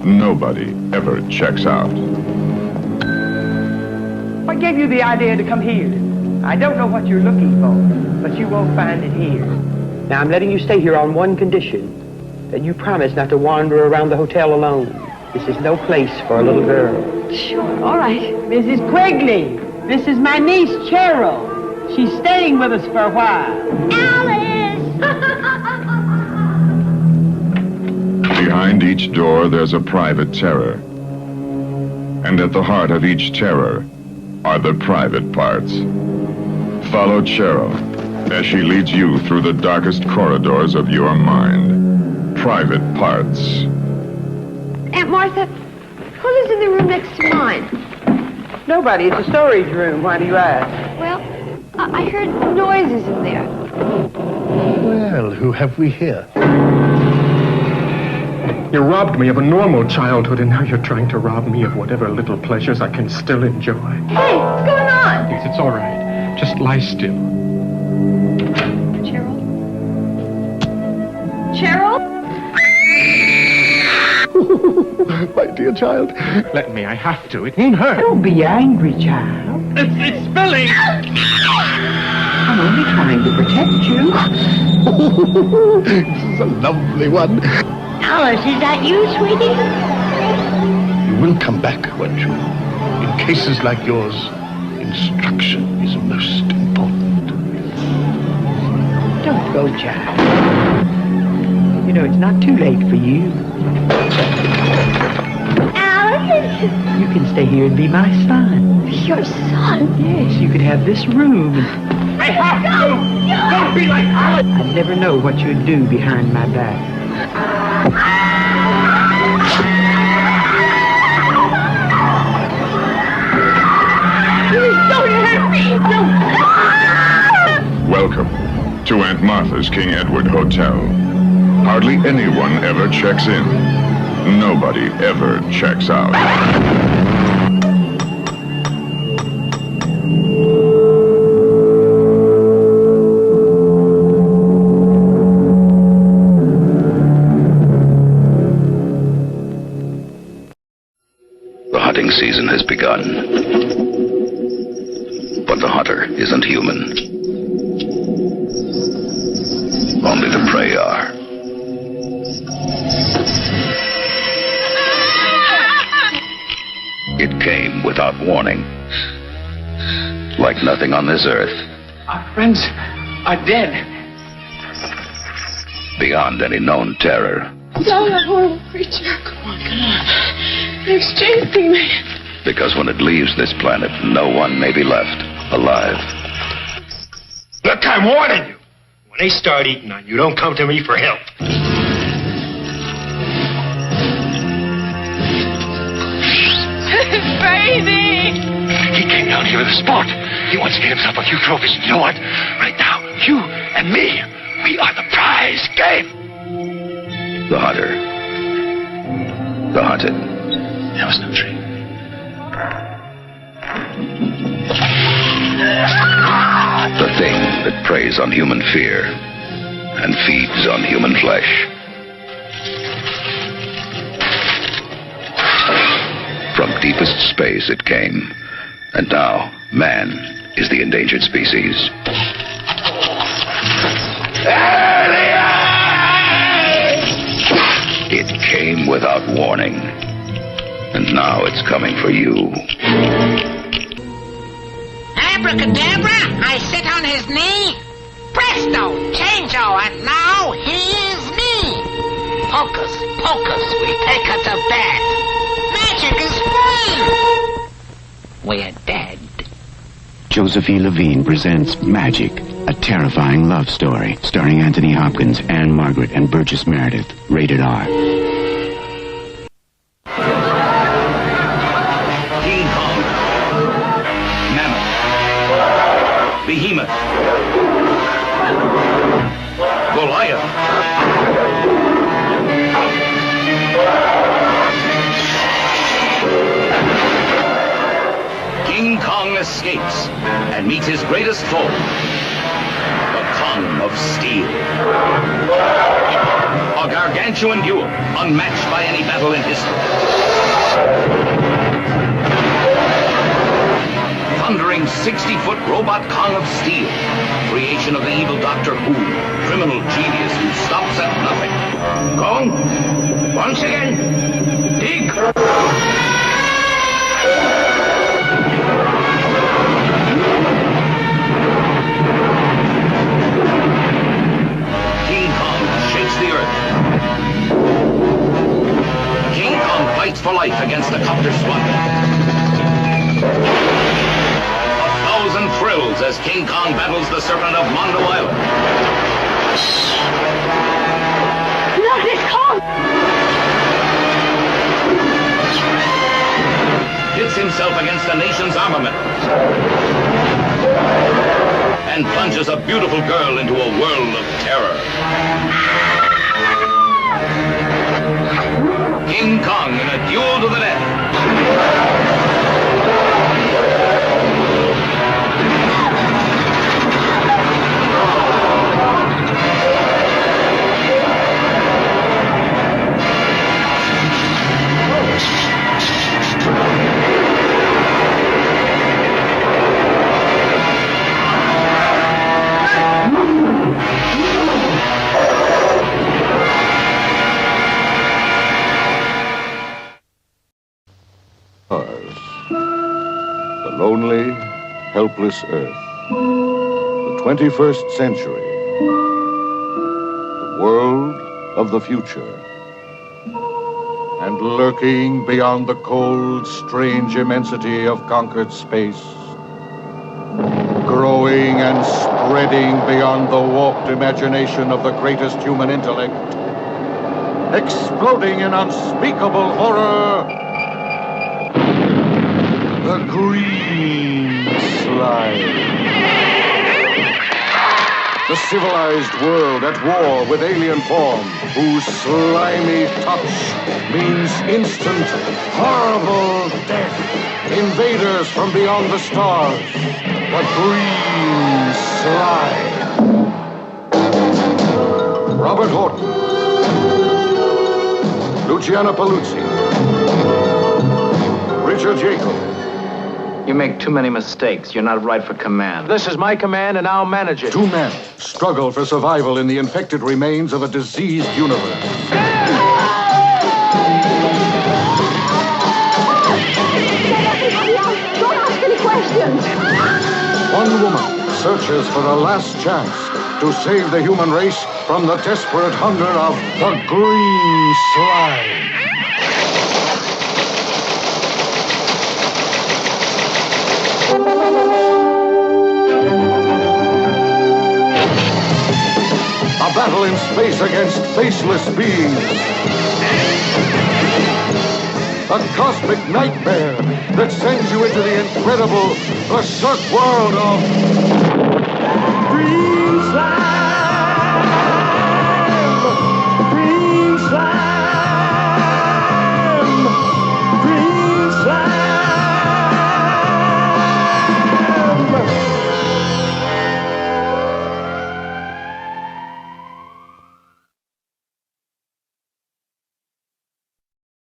Nobody ever checks out. What gave you the idea to come here? I don't know what you're looking for, but you won't find it here. Now, I'm letting you stay here on one condition, that you promise not to wander around the hotel alone. This is no place for a little girl. Sure, all right. Mrs. Quigley, this is my niece, Cheryl. She's staying with us for a while. Alice! Behind each door, there's a private terror. And at the heart of each terror are the private parts. Follow Cheryl as she leads you through the darkest corridors of your mind. Private parts. Aunt Martha, who lives in the room next to mine? Nobody. It's a storage room. Why do you ask? Well, I heard noises in there. Well, who have we here? You robbed me of a normal childhood, and now you're trying to rob me of whatever little pleasures I can still enjoy. Hey, what's going on? Yes, it's all right. Just lie still. Cheryl? Cheryl? My dear child, let me. I have to. It won't hurt. Don't be angry, child. It's spilling. I'm only trying to protect you. This is a lovely one. Alice, is that you, sweetie? You will come back, won't you? In cases like yours, instruction is most important. Don't go, child. You know, it's not too late for you. Alice? You can stay here and be my son. Your son? Yes, you could have this room. I have to! Don't be like Alice! I'd never know what you'd do behind my back. Please don't hurt me! Don't! Welcome to Aunt Martha's King Edward Hotel. Hardly anyone ever checks in. Nobody ever checks out. The hunting season has begun. But the hunter isn't human. Only the prey are. It came without warning. Like nothing on this earth. Our friends are dead. Beyond any known terror. No, that horrible creature. Come on. They're chasing me. Because when it leaves this planet, no one may be left alive. Look, I'm warning you. When they start eating on you, don't come to me for help. It's crazy. He came down here give it a sport. He wants to get himself a few trophies. You know what? Right now, you and me, we are the prize game. The hunter. The hunted. There was no tree. The thing that preys on human fear and feeds on human flesh. From deepest space it came, and now man is the endangered species. It came without warning, and now it's coming for you. Abracadabra, I sit on his knee. Presto, changeo, and now he is me. Hocus pocus, we take her to bed. Magic is free. We're dead. Josephine Levine presents Magic, a terrifying love story starring Anthony Hopkins, Anne Margaret, and Burgess Meredith. Rated R. King Kong, Mammoth, Behemoth, Goliath, King Kong escapes and meets his greatest foe, the Kong of Steel. A gargantuan duel, unmatched by any battle in history. Thundering 60-foot robot Kong of Steel, creation of the evil Doctor Who, criminal genius who stops at nothing. Kong, once again, dig! King Kong shakes the earth. King Kong fights for life against the copter squadron. 1,000 thrills as King Kong battles the serpent of Mondo Island. Not this Kong! Hits himself against the nation's armament. And plunges a beautiful girl into a world of terror. King Kong in a duel to the death. The lonely, helpless Earth. The 21st century. The world of the future. And lurking beyond the cold, strange immensity of conquered space. Growing and spreading beyond the warped imagination of the greatest human intellect. Exploding in unspeakable horror. The green slime. The civilized world at war with alien form, whose slimy touch means instant, horrible death. Invaders from beyond the stars. The green slime. Robert Horton. Luciana Paluzzi. Richard Jacob. You make too many mistakes. You're not right for command. This is my command, and I'll manage it. Two men struggle for survival in the infected remains of a diseased universe. Don't ask any questions. One woman searches for a last chance to save the human race from the desperate hunger of the green slime. A battle in space against faceless beings. A cosmic nightmare that sends you into the incredible, The Cirque World of Green Slime! Green Slime! Green Slime!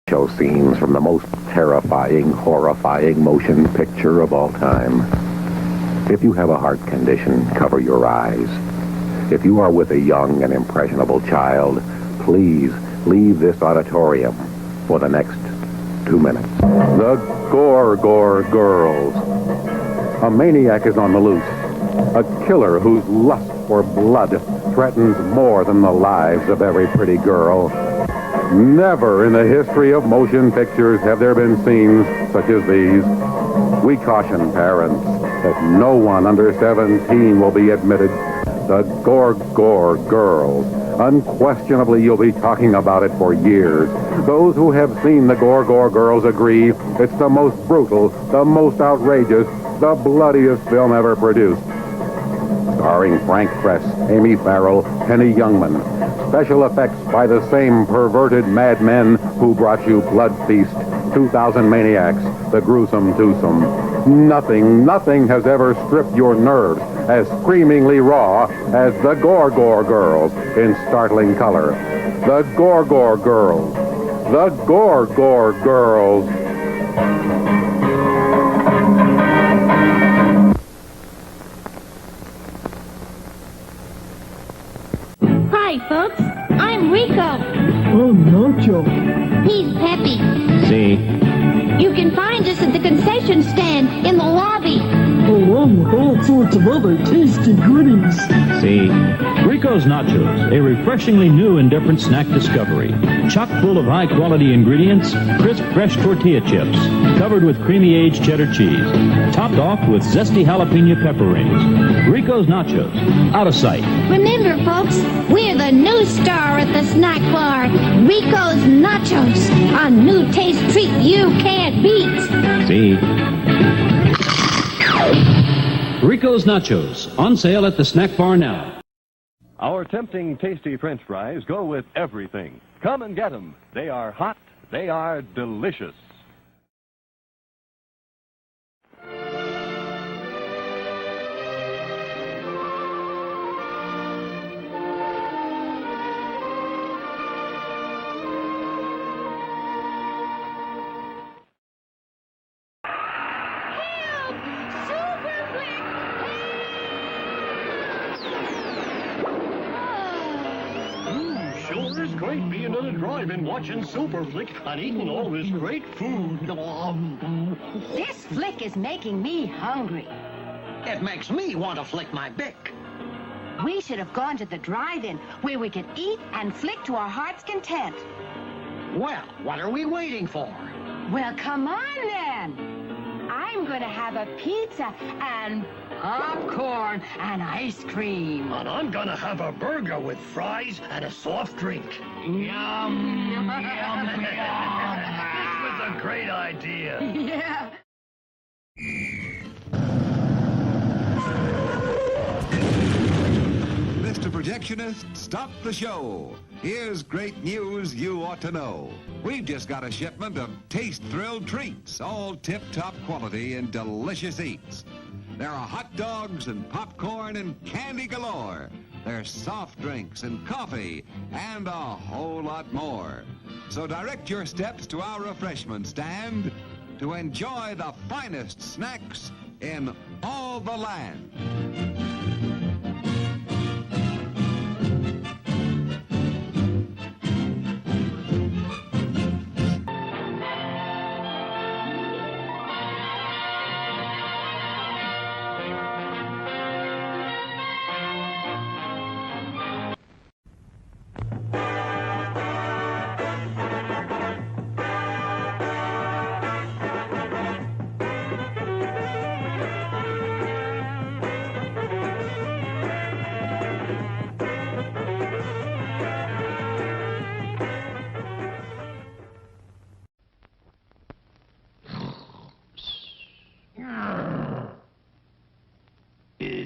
Show scenes from the most terrifying, horrifying motion picture of all time. If you have a heart condition, cover your eyes. If you are with a young and impressionable child, please leave this auditorium for the next 2 minutes. The Gore Girls. A maniac is on the loose. A killer whose lust for blood threatens more than the lives of every pretty girl. Never in the history of motion pictures have there been scenes such as these. We caution parents that no one under 17 will be admitted. The Gore Girls. Unquestionably, you'll be talking about it for years. Those who have seen the Gore Girls agree it's the most brutal, the most outrageous, the bloodiest film ever produced. Starring Frank Kress, Amy Farrell, Penny Youngman. Special effects by the same perverted madmen who brought you Blood Feast, 2000 Maniacs, The Gruesome Twosome. Nothing has ever stripped your nerves as screamingly raw as the Gore Girls in startling color. The Gore Girls. The Gore Girls. Hi, folks. I'm Rico. Oh, Nacho. He's Peppy. See? You can find us at the concession stand in the lobby. Along with all sorts of other tasty goodies. See? Rico's Nachos, a refreshingly new and different snack discovery. Chock full of high-quality ingredients, crisp, fresh tortilla chips, covered with creamy aged cheddar cheese, topped off with zesty jalapeno pepper rings. Rico's Nachos, out of sight. Remember, folks, we're the new star at the snack bar. Rico's Nachos, a new taste treat you can't beat. See? Rico's Nachos, on sale at the snack bar now. Our tempting, tasty French fries go with everything. Come and get them. They are hot. They are delicious. Sure is great being at a drive-in watching Super Flick and eating all this great food. This flick is making me hungry. It makes me want to flick my bick. We should have gone to the drive-in where we could eat and flick to our heart's content. Well, what are we waiting for? Well, come on then. I'm going to have a pizza and popcorn and ice cream. And I'm gonna have a burger with fries and a soft drink. Yum, yum, yum. This was a great idea. Yeah. Mr. Projectionist, stop the show. Here's great news you ought to know. We've just got a shipment of taste-thrilled treats, all tip-top quality and delicious eats. There are hot dogs and popcorn and candy galore. There's soft drinks and coffee and a whole lot more. So direct your steps to our refreshment stand to enjoy the finest snacks in all the land.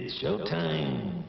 It's showtime.